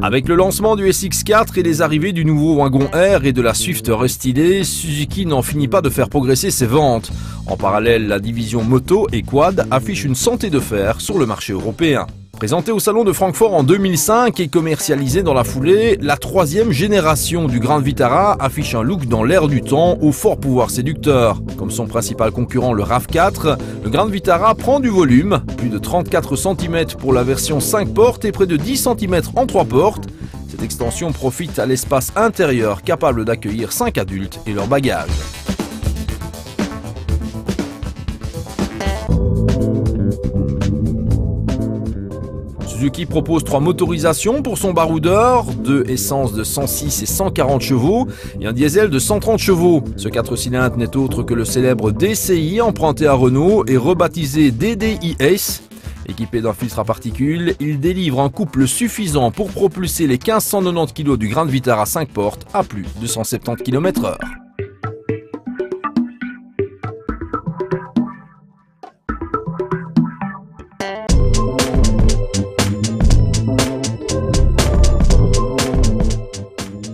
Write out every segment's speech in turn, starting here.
Avec le lancement du SX4 et les arrivées du nouveau wagon R et de la Swift restylée, Suzuki n'en finit pas de faire progresser ses ventes. En parallèle, la division moto et quad affiche une santé de fer sur le marché européen. Présentée au salon de Francfort en 2005 et commercialisée dans la foulée, la troisième génération du Grand Vitara affiche un look dans l'air du temps au fort pouvoir séducteur. Comme son principal concurrent le RAV4, le Grand Vitara prend du volume, plus de 34 cm pour la version 5 portes et près de 10 cm en 3 portes. Cette extension profite à l'espace intérieur capable d'accueillir 5 adultes et leurs bagages. Suzuki propose 3 motorisations pour son baroudeur, 2 essences de 106 et 140 chevaux et un diesel de 130 chevaux. Ce 4 cylindres n'est autre que le célèbre DCi emprunté à Renault et rebaptisé DDi-Ace. Équipé d'un filtre à particules, il délivre un couple suffisant pour propulser les 1590 kg du Grand Vitara 5 portes à plus de 170 km/h.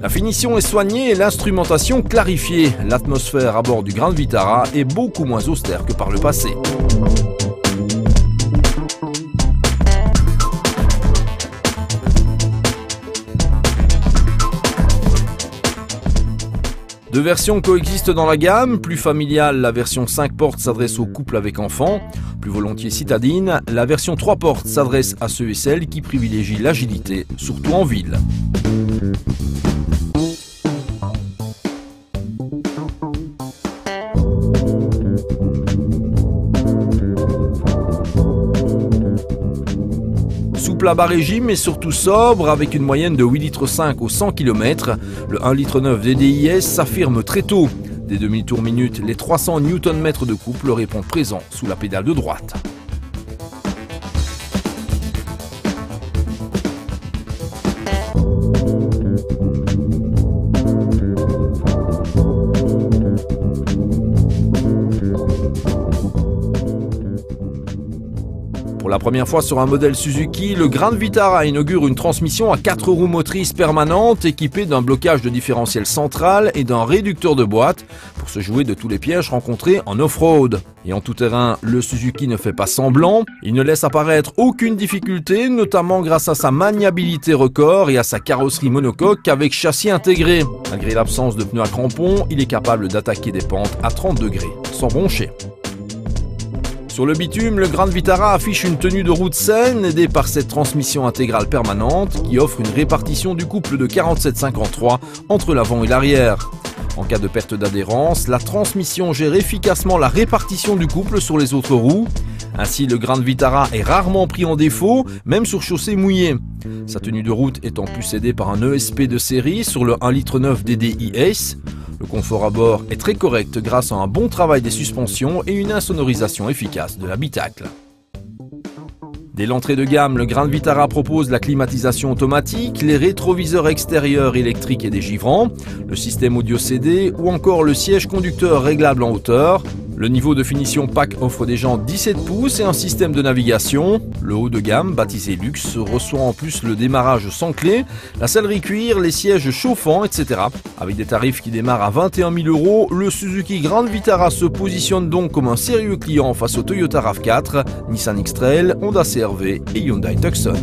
La finition est soignée et l'instrumentation clarifiée. L'atmosphère à bord du Grand Vitara est beaucoup moins austère que par le passé. Deux versions coexistent dans la gamme. Plus familiale, la version 5 portes s'adresse aux couples avec enfants. Plus volontiers citadine, la version 3 portes s'adresse à ceux et celles qui privilégient l'agilité, surtout en ville. Souple à bas régime et surtout sobre, avec une moyenne de 8,5 litres au 100 km, le 1,9 litre DDi-S s'affirme très tôt. Dès demi-tour minute, les 300 Nm de couple répondent présents sous la pédale de droite. Pour la première fois sur un modèle Suzuki, le Grand Vitara inaugure une transmission à 4 roues motrices permanentes équipée d'un blocage de différentiel central et d'un réducteur de boîte pour se jouer de tous les pièges rencontrés en off-road. Et en tout terrain, le Suzuki ne fait pas semblant, il ne laisse apparaître aucune difficulté, notamment grâce à sa maniabilité record et à sa carrosserie monocoque avec châssis intégré. Malgré l'absence de pneus à crampons, il est capable d'attaquer des pentes à 30 degrés sans broncher. Sur le bitume, le Grand Vitara affiche une tenue de route saine aidée par cette transmission intégrale permanente qui offre une répartition du couple de 47-53 entre l'avant et l'arrière. En cas de perte d'adhérence, la transmission gère efficacement la répartition du couple sur les autres roues. Ainsi, le Grand Vitara est rarement pris en défaut, même sur chaussée mouillée. Sa tenue de route est en plus aidée par un ESP de série sur le 1,9 litre DDi-Ace. Le confort à bord est très correct grâce à un bon travail des suspensions et une insonorisation efficace de l'habitacle. Dès l'entrée de gamme, le Grand Vitara propose la climatisation automatique, les rétroviseurs extérieurs électriques et dégivrants, le système audio CD ou encore le siège conducteur réglable en hauteur. Le niveau de finition PAC offre des jantes 17 pouces et un système de navigation. Le haut de gamme, baptisé Luxe, reçoit en plus le démarrage sans clé, la sellerie cuir, les sièges chauffants, etc. Avec des tarifs qui démarrent à 21 000 €, le Suzuki Grand Vitara se positionne donc comme un sérieux client face au Toyota RAV4, Nissan X-Trail, Honda CR-V et Hyundai Tucson.